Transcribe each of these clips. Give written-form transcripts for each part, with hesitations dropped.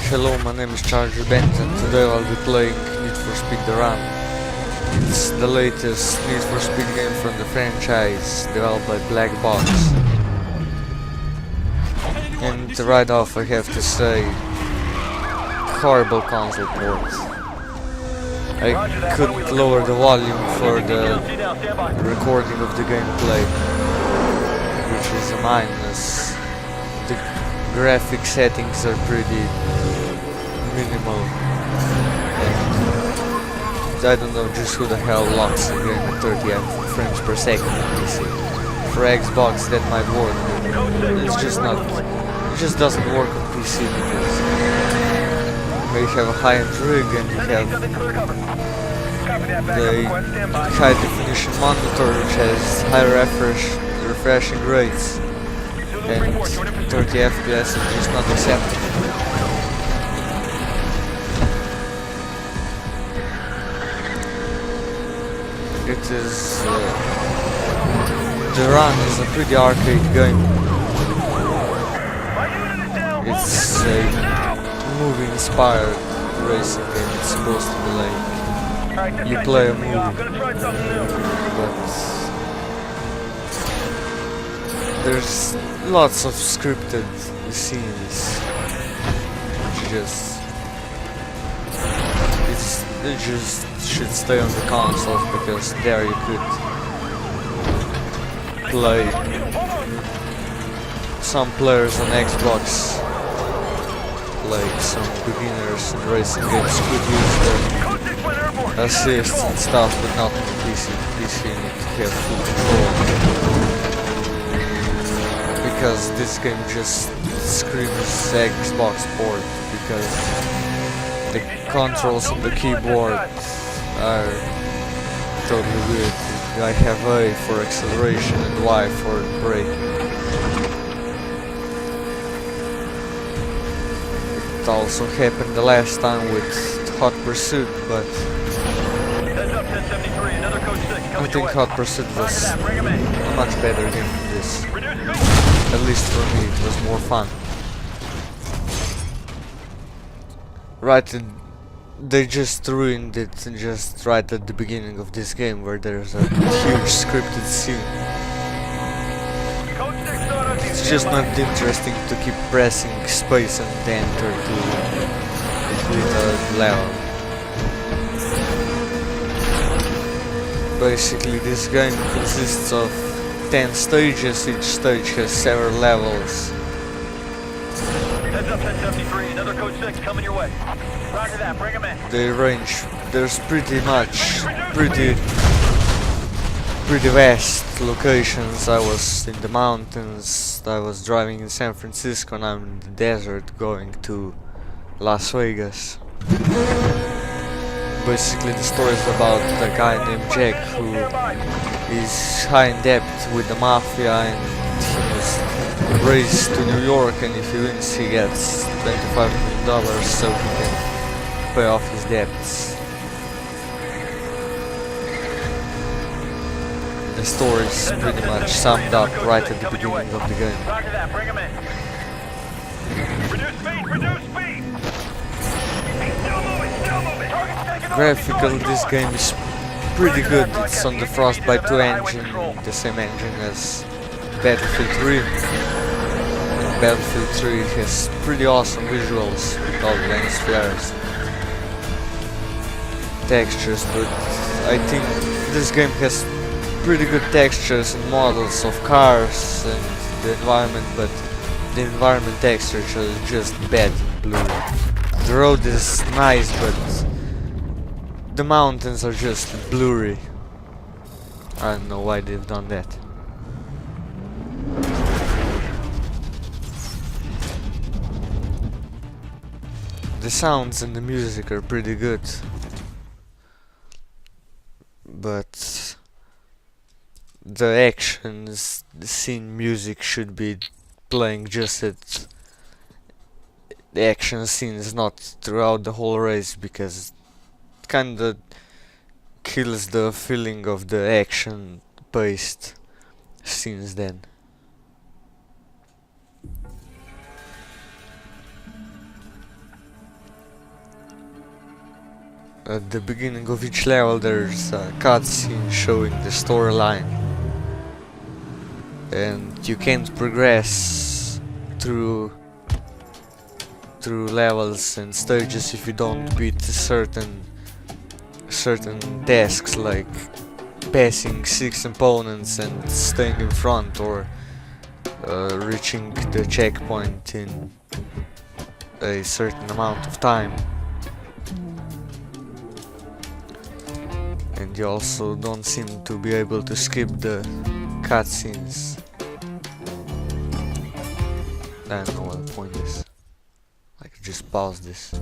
Hello, my name is chargerbandit and today I'll be playing Need for Speed The Run. It's the latest Need for Speed game from the franchise, developed by Black Box. And right off I have to say, horrible console port. I couldn't lower the volume for the recording of the gameplay, which is a minus. The graphic settings are pretty minimal, and I don't know just who the hell locks the game at 30 frames per second on PC. For Xbox that might work, it's just not, it just doesn't work on PC because you have a high-end rig and you have the high definition monitor which has high refreshing rates, and 30 FPS is just not acceptable. It is The Run is a pretty arcade game. It's a movie-inspired racing game. It's supposed to be like you play a movie, but there's lots of scripted scenes. It just should stay on the consoles because there you could play. Some players on Xbox, like some beginners in racing games, could use their assists and stuff, but not on the PC. PC you need to have full control, because this game just screams Xbox port, because the controls on the keyboard are totally weird. I have A for acceleration and Y for braking. It also happened the last time with Hot Pursuit, but I think Hot Pursuit was a much better game than this. At least for me, it was more fun. They just ruined it just right at the beginning of this game, where there's a huge scripted scene. It's just not interesting to keep pressing space and enter to complete a level. Basically, this game consists of 10 stages. Each stage has several levels. Heads up, 1073, another code 6 coming your way. Roger that, bring him in. The range, there's pretty vast locations. I was in the mountains, I was driving in San Francisco, and I'm in the desert going to Las Vegas. Basically the story is about a guy named Jack who is high in debt with the mafia, and he was raised to New York, and if he wins he gets $25 million so he can pay off his debts. The story is pretty much summed up right at the beginning of the game. Roger that, bring him in. Reduce speed, reduce speed! Still moving! Target's taking off. Graphically, this game is pretty good. It's on the Frostbite 2 engine, the same engine as Battlefield 3. And Battlefield 3 has pretty awesome visuals with all the lens flares, textures, but I think this game has pretty good textures and models of cars and the environment, but the environment textures are just bad and blurry. The road is nice, but the mountains are just blurry. I don't know why they've done that. The sounds and the music are pretty good, but the actions, the scene music should be playing just at the action scenes, not throughout the whole race, because it kinda kills the feeling of the action paced scenes then. At the beginning of each level there's a cutscene showing the storyline, and you can't progress through levels and stages if you don't beat certain tasks, like passing 6 opponents and staying in front, or reaching the checkpoint in a certain amount of time. And you also don't seem to be able to skip the cutscenes. I don't know what the point is. I could just pause this.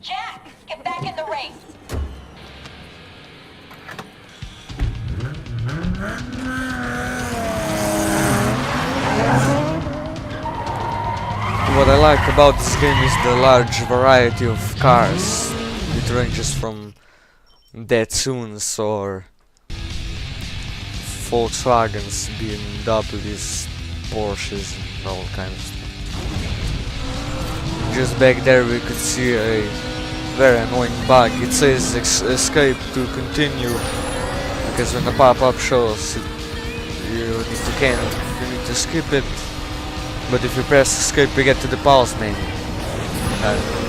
Jack, get back in the race. What I like about this game is the large variety of cars. It ranges from Datsuns or Volkswagens, BMWs, Porsches, and all kinds of stuff. Just back there we could see a very annoying bug. It says escape to continue, because when the pop-up shows you need to skip it. But if you press escape you get to the pause menu. I don't know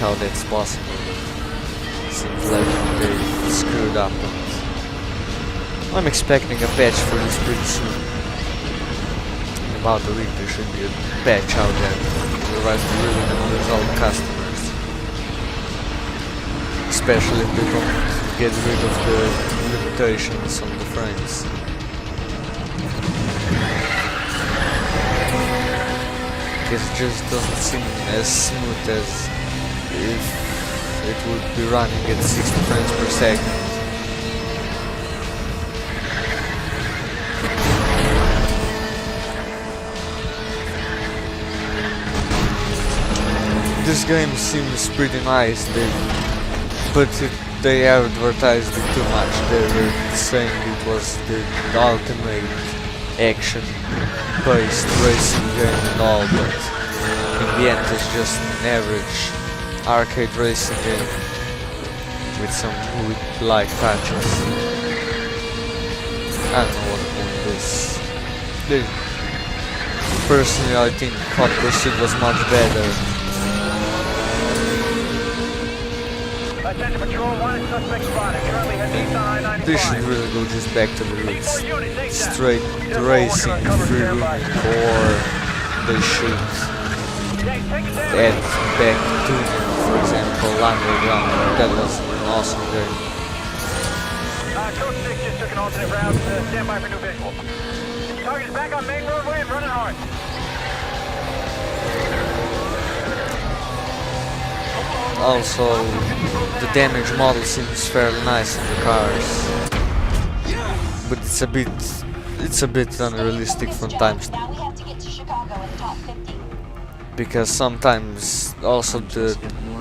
how that's possible. Seems like they screwed up. I'm expecting a patch for this pretty soon. In about a week there should be a patch out there. Otherwise we're really gonna lose all the customers. Especially if they don't get rid of the limitations on the frames. Because it just doesn't seem as smooth as if it would be running at 60 frames per second. This game seems pretty nice, but they advertised it too much. They were saying it was the ultimate action-based racing game and all, but in the end it's just an average arcade racing game with some wood-like touches. I don't know what the point is. Personally I think Hot Pursuit was much better. Attention patrol, wanted suspect spotted. Currently heading east on I-95. They should really go just back to the roots. Straight racing, free roaming, or they should add back tuning, for example, Underground. That was an awesome game. Code 6 just took an alternate route. Stand by for new visual. Target is back on main roadway and running hard. Also, the damage model seems fairly nice in the cars, but it's a bit unrealistic from times, Now we have to get to Chicago in the top 50. because sometimes also the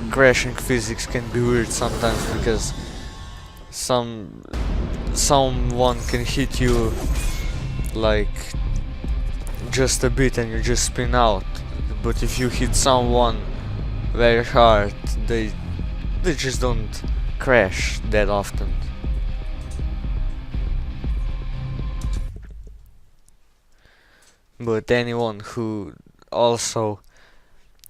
crashing physics can be weird sometimes, because someone can hit you like just a bit and you just spin out, but if you hit someone very hard, they just don't crash that often. But anyone who also,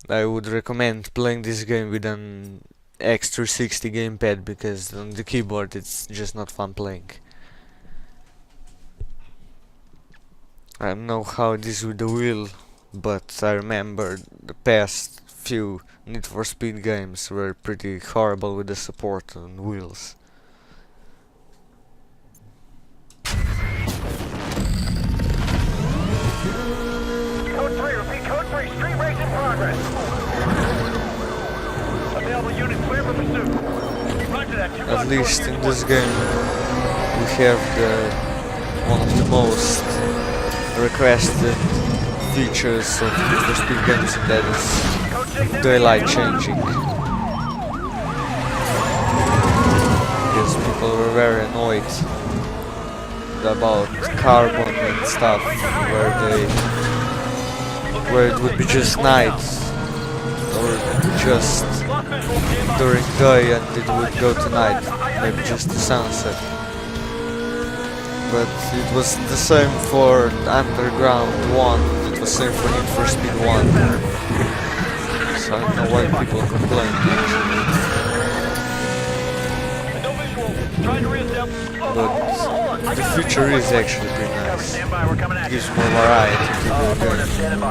I would recommend playing this game with an X360 gamepad, because on the keyboard it's just not fun playing. I don't know how it is with the wheel, but I remember the past few Need for Speed games were pretty horrible with the support on wheels. Code 3, repeat code 3, street race in progress. Available unit clear for pursuit. Roger that. At least in this game we have one of the most requested features of Need for Speed games, and that is daylight changing. Because people people were very annoyed about carbon and stuff, where it would be just night or just during day and it would go to night, maybe just the sunset. But it was the same for Underground 1, it was same for Need for Speed 1. So I don't know why people complain actually. But the future is actually pretty nice. It gives more variety to the game.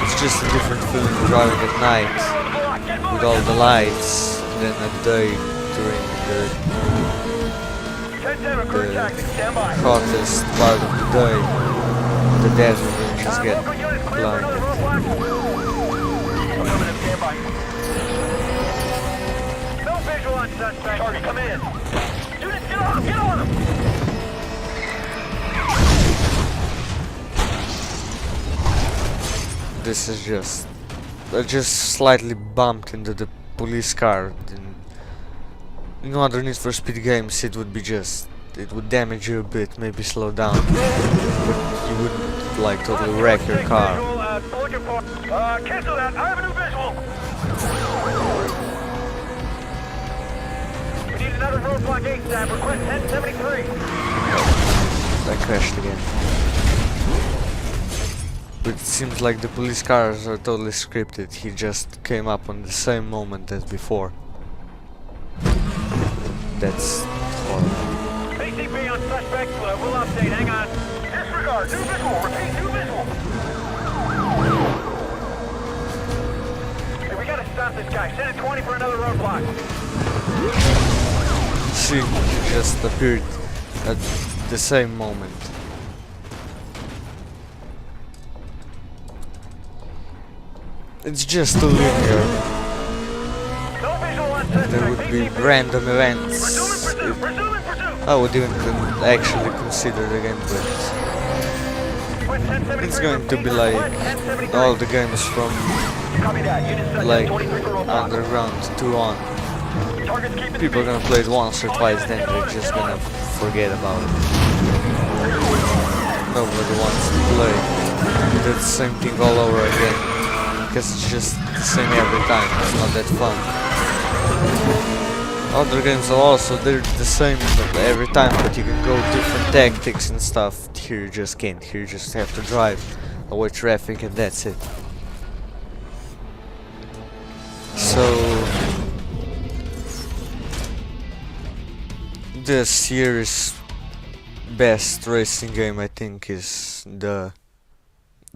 It's just a different feeling driving at night with all the lights than at day during the hottest part of the day. The desert will just get blinded. No visual on suspect. Target, come in. Unit, get on him! Get on him! This is I just slightly bumped into the police car. In other Need for Speed games it would be it would damage you a bit, maybe slow down, but you wouldn't like totally wreck your car. Cancel that, I have a new visual! We need another roadblock ASAP, request 1073. I crashed again. But it seems like the police cars are totally scripted, he just came up on the same moment as before. That's horrible. PCP on suspect, we'll update, hang on. Disregard, new visual, repeat, new visual. Hey, we gotta stop this guy, send a 20 for another roadblock. See, he just appeared at the same moment. It's just too linear. No visual on suspect. There would be random events. Resume. I would even actually consider the game, but it's going to be like all the games from like Underground 2 on. People are gonna play it once or twice, then they're just gonna forget about it. Nobody wants to play the same thing all over again, because it's just the same every time, it's not that fun. Other games are also, they're the same every time, but you can go different tactics and stuff. Here you just can't, here you just have to drive, avoid traffic, and that's it. So this year's best racing game, I think, is the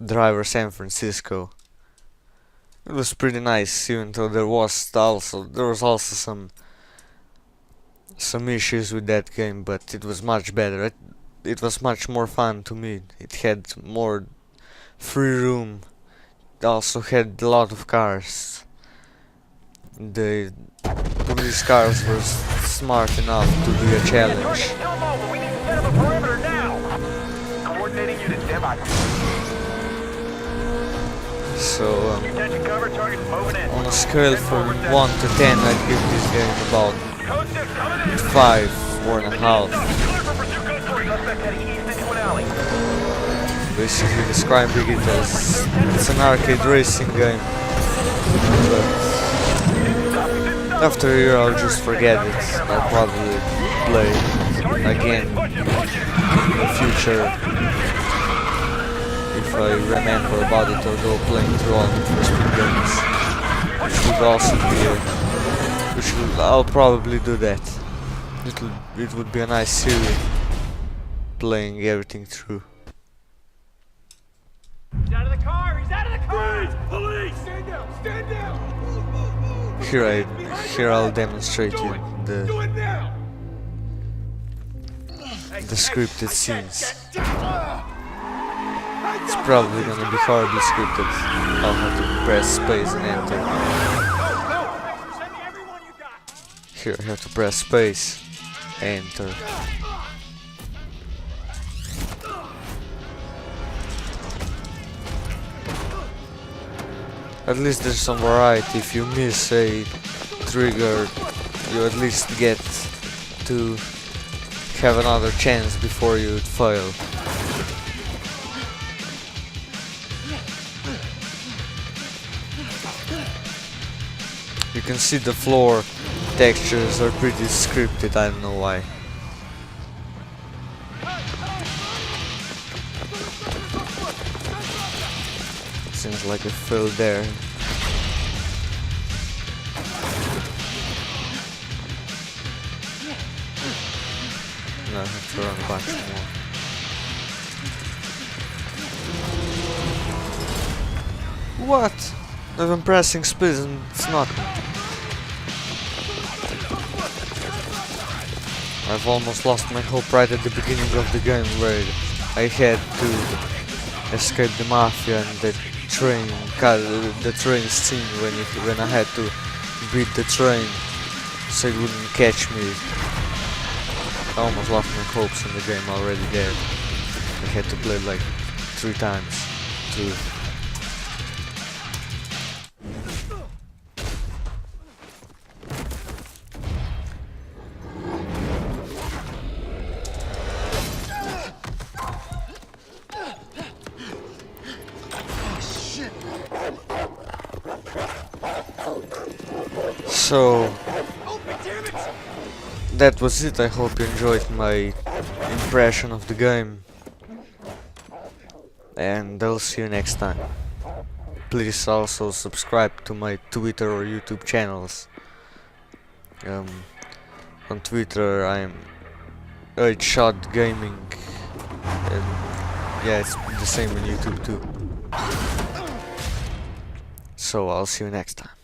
Driver San Francisco. It was pretty nice, even though there was also some issues with that game, but it was much better. It was much more fun to me. It had more free room. It also had a lot of cars. The police cars were smart enough to be a challenge. We need to set up a perimeter now. Coordinating unit, stand by. So Attention cover, target moving in. on a scale from 1 to 10, I'd give this game about Code 6 coming in. 5, 4.5. Clear for pursuit code 3. Suspect heading east into an alley. Basically describing it as it's an arcade racing game, but after a year I'll just forget it. I'll probably play again in the future if I remember about it, or go playing through all the first games, which would also be I'll probably do that. It would be a nice series, playing everything through. He's out of the car! He's out of the car! Police! Stand down! Stand down! Here I'll demonstrate you the scripted scenes. It's probably gonna be horribly scripted. I'll have to press space and enter. Here I have to press space, enter. At least there's some variety. If you miss a trigger, you at least get to have another chance before you fail. You can see the floor textures are pretty scripted, I don't know why. Seems like I failed there. No, I have to run a bunch more. What? I'm pressing split and it's not. I've almost lost my hope right at the beginning of the game where I had to escape the mafia and the train scene when I had to beat the train so it wouldn't catch me. I almost lost my hopes in the game already there. I had to play like 3 times to So that was it. I hope you enjoyed my impression of the game, and I'll see you next time. Please also subscribe to my Twitter or YouTube channels. On Twitter I'm 8shot gaming, and yeah, it's the same on YouTube too. So I'll see you next time.